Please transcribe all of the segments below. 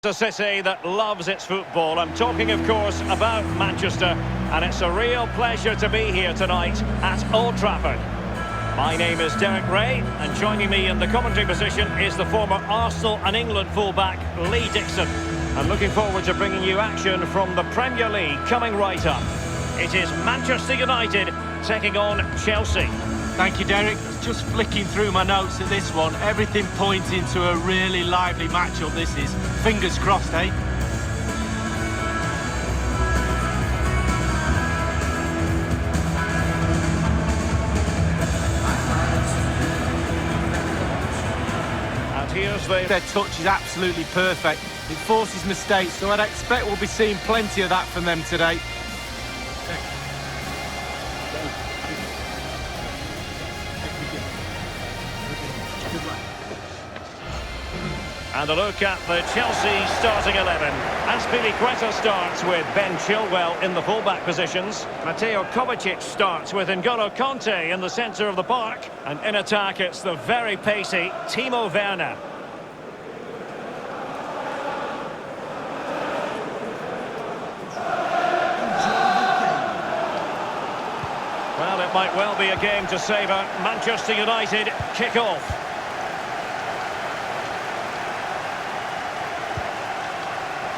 A city that loves its football. I'm talking, of course, about Manchester, and it's a real pleasure to be here tonight at Old Trafford. My name is Derek Ray, and joining me in the commentary position is the former Arsenal and England fullback, Lee Dixon. I'm looking forward to bringing you action from the Premier League coming right up. It is Manchester United taking on Chelsea. Thank you, Derek. Just flicking through my notes at this one. Everything pointing to a really lively matchup, this is. Fingers crossed, eh? And here's Their touch is absolutely perfect. It forces mistakes, so I'd expect we'll be seeing plenty of that from them today. And a look at the Chelsea starting 11. Azpilicueta starts with Ben Chilwell in the fullback positions. Mateo Kovacic starts with N'Golo Kanté in the centre of the park. And in attack, it's the very pacey Timo Werner. Well, it might well be a game to savour. Manchester United kick off.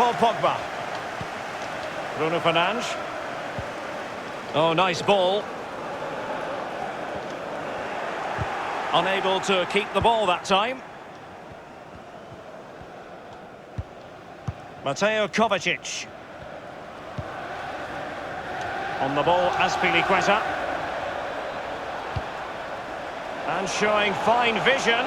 Paul Pogba. Bruno Fernandes. Oh, nice ball. Unable to keep the ball that time. Mateo Kovacic. On the ball, Azpilicueta. And showing fine vision.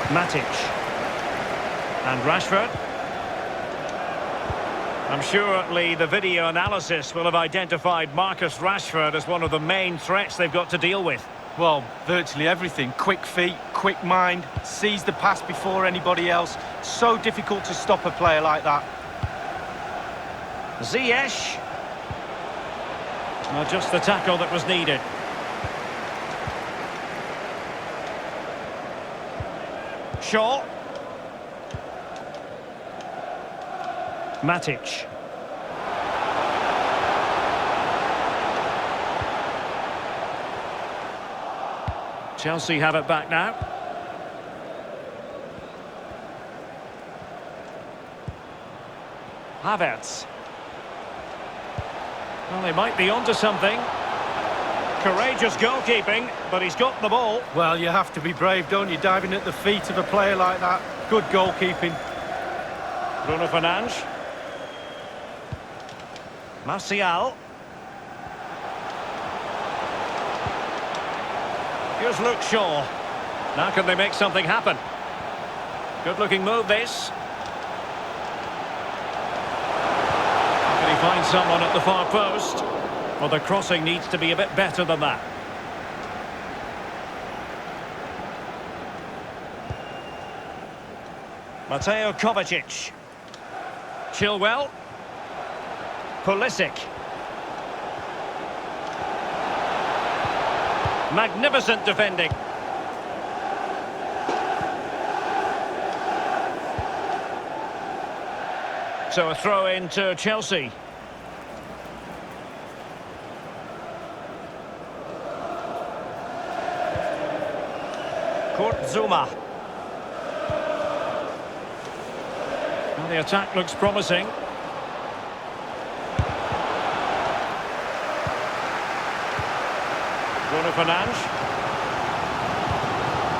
Matic and Rashford. I'm sure, Lee, the video analysis will have identified Marcus Rashford as one of the main threats they've got to deal with. Well, virtually everything. Quick feet, quick mind, sees the pass before anybody else. So difficult to stop a player like that. Ziyech. Well, just the tackle that was needed. Shaw. Matic. Chelsea have it back now. Havertz. Well, they might be onto something. Courageous goalkeeping, but he's got the ball. Well, you have to be brave, don't you? Diving at the feet of a player like that. Good goalkeeping. Bruno Fernandes. Martial. Here's Luke Shaw. Now can they make something happen? Good-looking move, this. Can he find someone at the far post? Well, the crossing needs to be a bit better than that. Mateo Kovacic. Chilwell. Pulisic. Magnificent defending. So a throw in to Chelsea. Zuma. Well, the attack looks promising. Bruno Fernandes.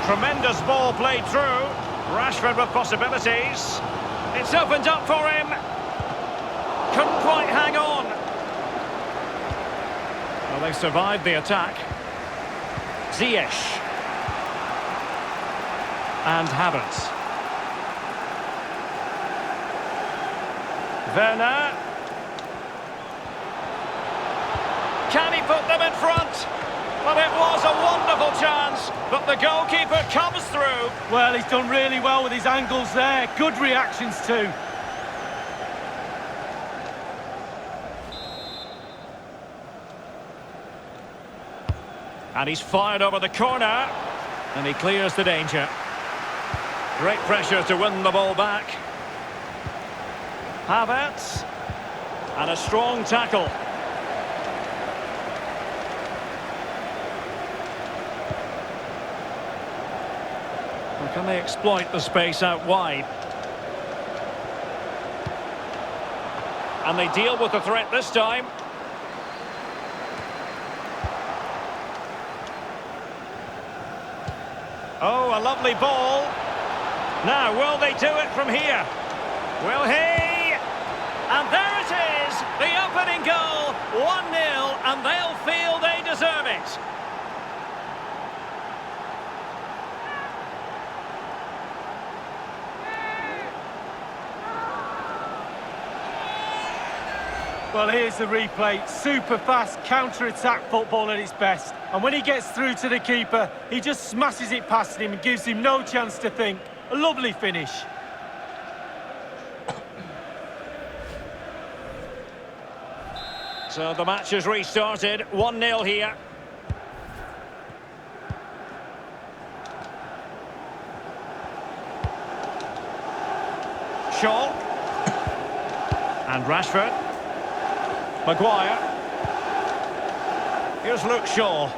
Tremendous ball played through. Rashford with possibilities. It's opened up for him. Couldn't quite hang on. Well, they survived the attack. Ziyech. And Havertz. Werner. Can he put them in front? Well, it was a wonderful chance, but the goalkeeper comes through. Well, he's done really well with his angles there. Good reactions too. And he's fired over the corner. And he clears the danger. Great pressure to win the ball back. Havertz. And a strong tackle. Well, can they exploit the space out wide? And they deal with the threat this time. Oh, a lovely ball. Now, will they do it from here? Will he? And there it is, the opening goal, 1-0, and they'll feel they deserve it. Well, here's the replay. Super fast counter-attack football at its best. And when he gets through to the keeper, he just smashes it past him and gives him no chance to think. A lovely finish. So the match has restarted, 1-0 here. Shaw. And Rashford. Maguire. Here's Luke Shaw.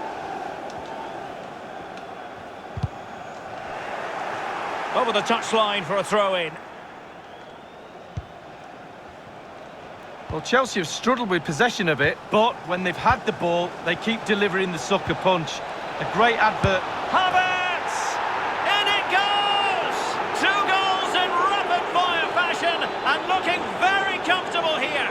Over the touchline for a throw-in. Well, Chelsea have struggled with possession of it, but when they've had the ball, they keep delivering the sucker punch. A great advert. Havertz! In it goes! 2 goals in rapid-fire fashion, and looking very comfortable here.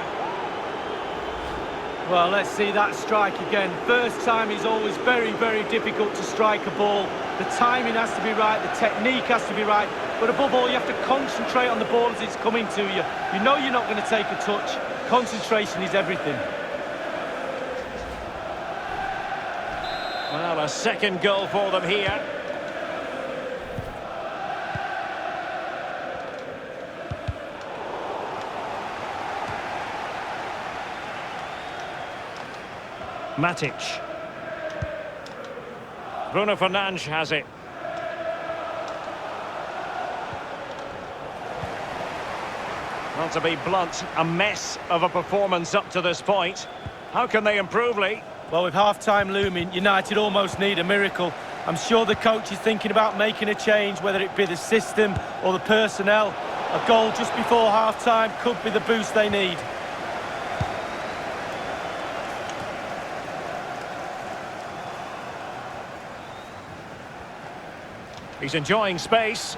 Well, let's see that strike again. First time is always very, very difficult to strike a ball. The timing has to be right, the technique has to be right, but above all, you have to concentrate on the ball as it's coming to you. You know you're not going to take a touch. Concentration is everything. Well, a second goal for them here. Matic. Bruno Fernandes has it. Well, to be blunt, a mess of a performance up to this point. How can they improve, Lee? Well, with half-time looming, United almost need a miracle. I'm sure the coach is thinking about making a change, whether it be the system or the personnel. A goal just before half-time could be the boost they need. He's enjoying space.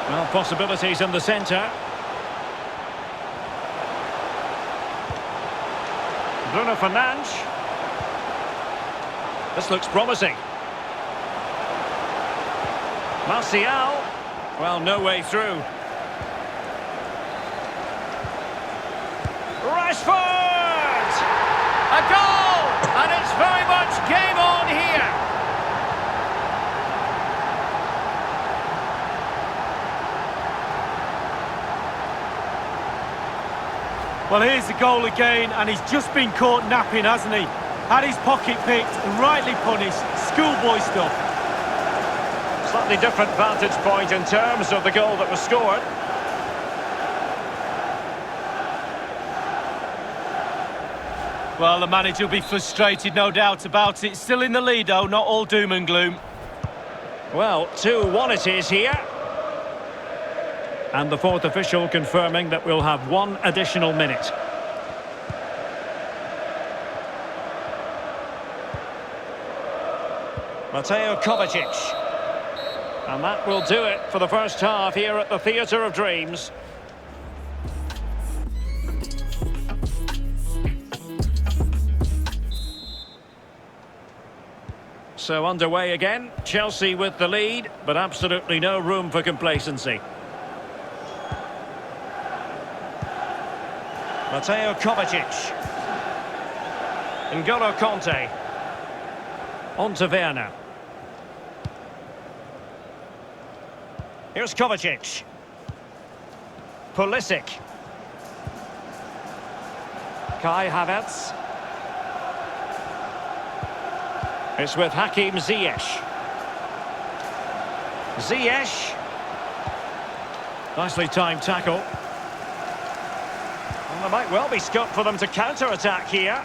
Well, possibilities in the centre. Bruno Fernandes. This looks promising. Martial. Well, no way through. Rashford! A goal! And it's very much game on here. Well, here's the goal again, and he's just been caught napping, hasn't he? Had his pocket picked and rightly punished. Schoolboy stuff. Slightly different vantage point in terms of the goal that was scored. Well, the manager will be frustrated, no doubt about it. Still in the lead, though, not all doom and gloom. Well, 2-1 it is here. And the fourth official confirming that we'll have 1 additional minute. Mateo Kovacic. And that will do it for the first half here at the Theatre of Dreams. So underway again, Chelsea with the lead, but absolutely no room for complacency. Mateo Kovacic. N'Golo Kanté. On to Werner. Here's Kovacic. Pulisic. Kai Havertz. It's with Hakim Ziyech. Ziyech. Nicely timed tackle. And there might well be scope for them to counter-attack here.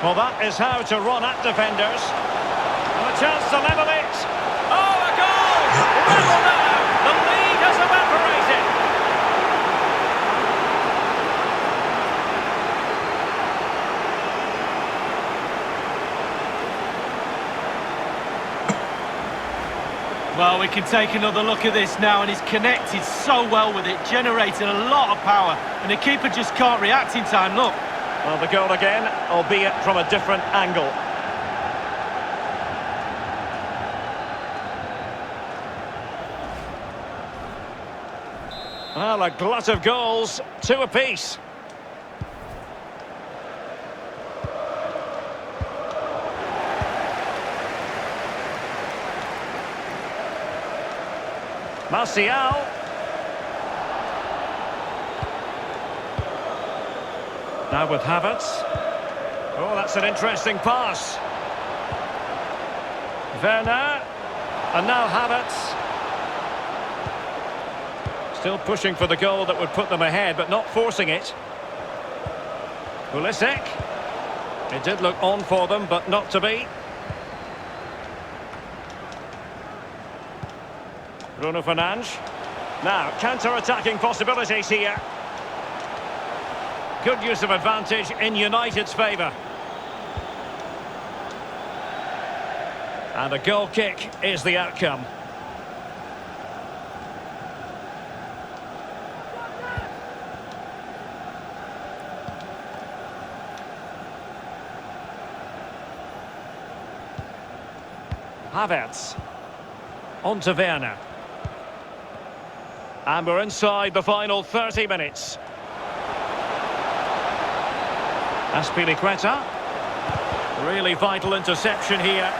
Well, that is how to run at defenders. And a chance to level it. Oh, a goal! Level now! The lead has evaporated. Well, we can take another look at this now, and he's connected so well with it, generating a lot of power, and the keeper just can't react in time. Look. Well, the goal again, albeit from a different angle. Well, a glut of goals, 2 apiece. Martial. Now with Havertz. Oh, that's an interesting pass. Werner. And now Havertz. Still pushing for the goal that would put them ahead, but not forcing it. Pulisic. It did look on for them, but not to be. Bruno Fernandes. Now, counter-attacking possibilities here. Good use of advantage in United's favour. And a goal kick is the outcome. Havertz. On to Werner. And we're inside the final 30 minutes. Aspilicueta. Really vital interception here.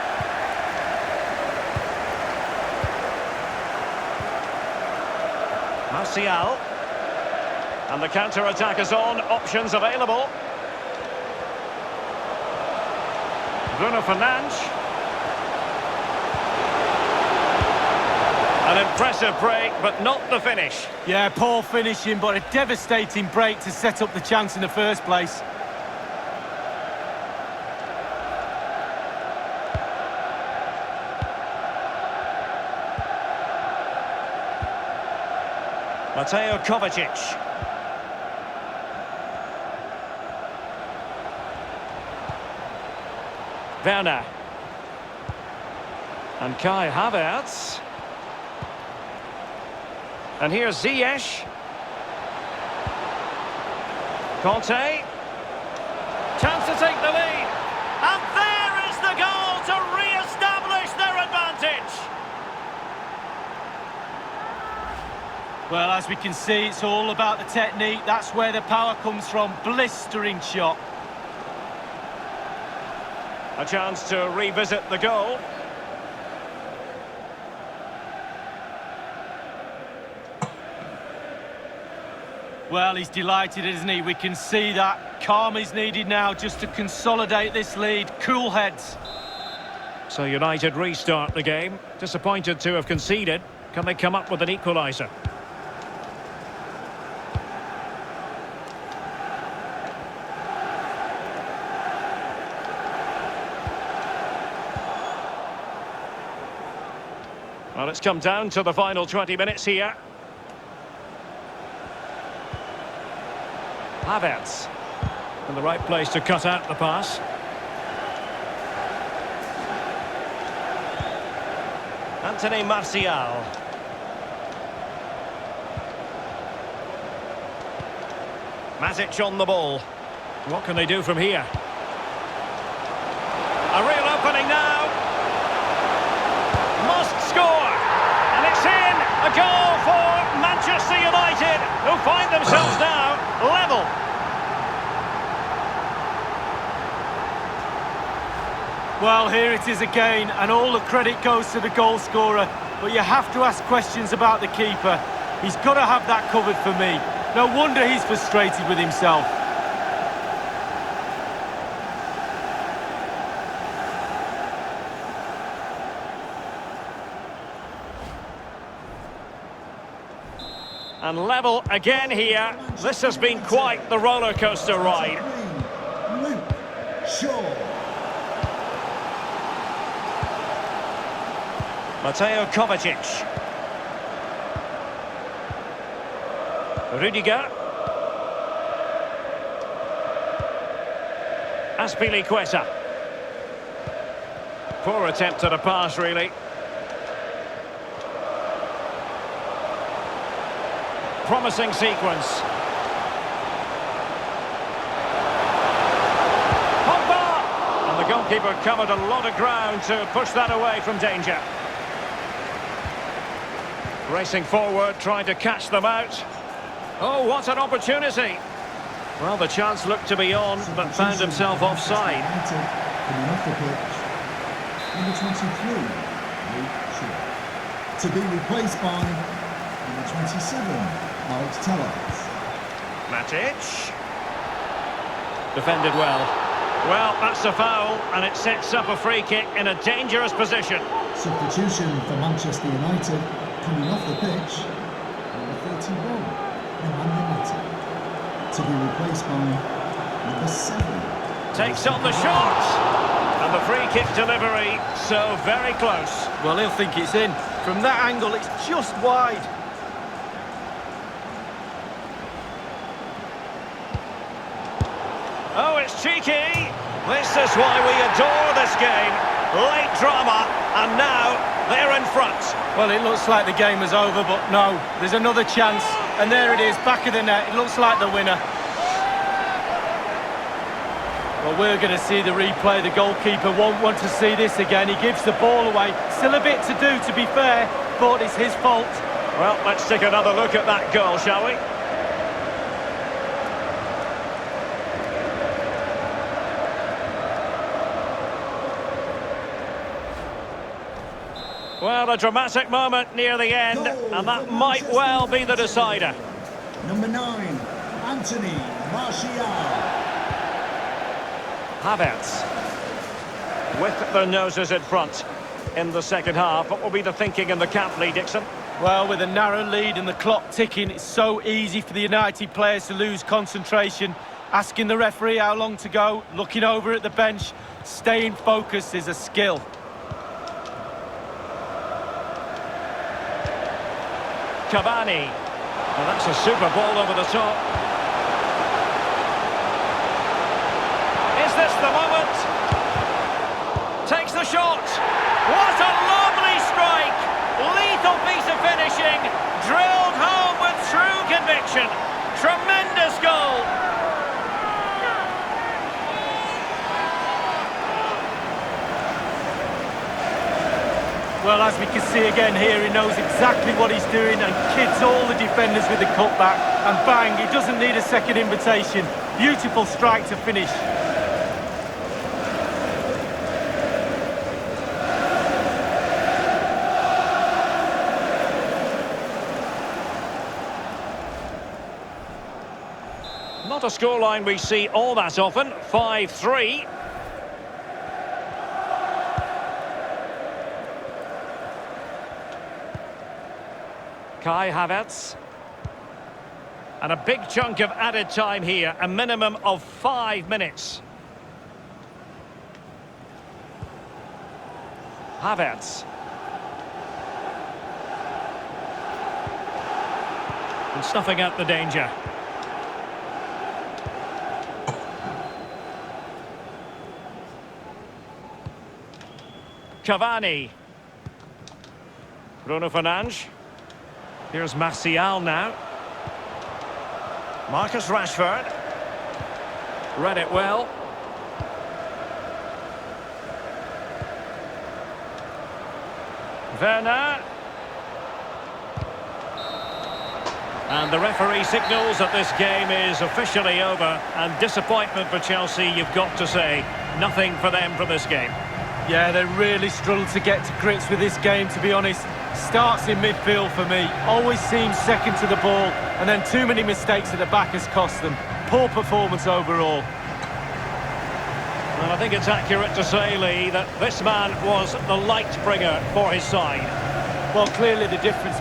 Martial. And the counter-attack is on. Options available. Bruno Fernandes. An impressive break, but not the finish. Yeah, poor finishing, but a devastating break to set up the chance in the first place. Mateo Kovacic. Werner. And Kai Havertz. And here's Ziyech. Conte. Chance to take the lead. And there is the goal to re-establish their advantage. Well, as we can see, it's all about the technique. That's where the power comes from. Blistering shot. A chance to revisit the goal. Well, he's delighted, isn't he? We can see that. Calm is needed now just to consolidate this lead. Cool heads. So United restart the game. Disappointed to have conceded. Can they come up with an equaliser? Well, it's come down to the final 20 minutes here. Havertz in the right place to cut out the pass. Anthony Martial. Matic on the ball. What can they do from here? A real opening now. Must score. And it's in. A goal for Manchester United, who find themselves now level. Well, here it is again, and all the credit goes to the goal scorer. But you have to ask questions about the keeper. He's got to have that covered for me. No wonder he's frustrated with himself. And level again here. This has been quite the roller coaster ride. Luke Shaw. Mateo Kovacic. Rudiger. Aspilicueta. Poor attempt at a pass, really. Promising sequence. Pogba! And the goalkeeper covered a lot of ground to push that away from danger. Racing forward, trying to catch them out. Oh, what an opportunity! Well, the chance looked to be on, but found himself offside. Coming off the pitch, number 23, Luke Shaw. To be replaced by number 27, Alex Tellez. Matic. Defended well. Well, that's a foul, and it sets up a free kick in a dangerous position. Substitution for Manchester United, coming off the pitch, number 31, Nemanja Matic. To be replaced by number 7. Takes on the shot! And the free kick delivery, so very close. Well, he'll think it's in. From that angle, it's just wide. Oh, it's cheeky! This is why we adore this game. Late drama, and now they're in front. Well, it looks like the game is over, but no, there's another chance. And there it is, back of the net. It looks like the winner. Well, we're going to see the replay. The goalkeeper won't want to see this again. He gives the ball away. Still a bit to do, to be fair, but it's his fault. Well, let's take another look at that goal, shall we? Well, a dramatic moment near the end, and that might well be the decider. Number 9, Anthony Martial. Havertz. With their noses in front in the second half. What will be the thinking in the camp, Lee Dixon? Well, with a narrow lead and the clock ticking, it's so easy for the United players to lose concentration. Asking the referee how long to go, looking over at the bench, staying focused is a skill. Cavani. Well, that's a super ball over the top. Is this the moment? Takes the shot. What a lovely strike! Lethal piece of finishing. Drilled home with true conviction. Tremendous goal. Well, as we can see again here, he knows exactly what he's doing and kids all the defenders with the cutback. And bang, he doesn't need a second invitation. Beautiful strike to finish. Not a scoreline we see all that often. 5-3. Kai Havertz. And a big chunk of added time here, a minimum of 5 minutes. Havertz. And snuffing out the danger. Cavani. Bruno Fernandes. Here's Martial now. Marcus Rashford. Read it well. Werner. And the referee signals that this game is officially over. And disappointment for Chelsea, you've got to say. Nothing for them from this game. Yeah, they really struggled to get to grips with this game, to be honest. Starts in midfield for me, always seems second to the ball, and then too many mistakes at the back has cost them. Poor performance overall. Well, I think it's accurate to say, Lee, that this man was the light bringer for his side. Well, clearly the difference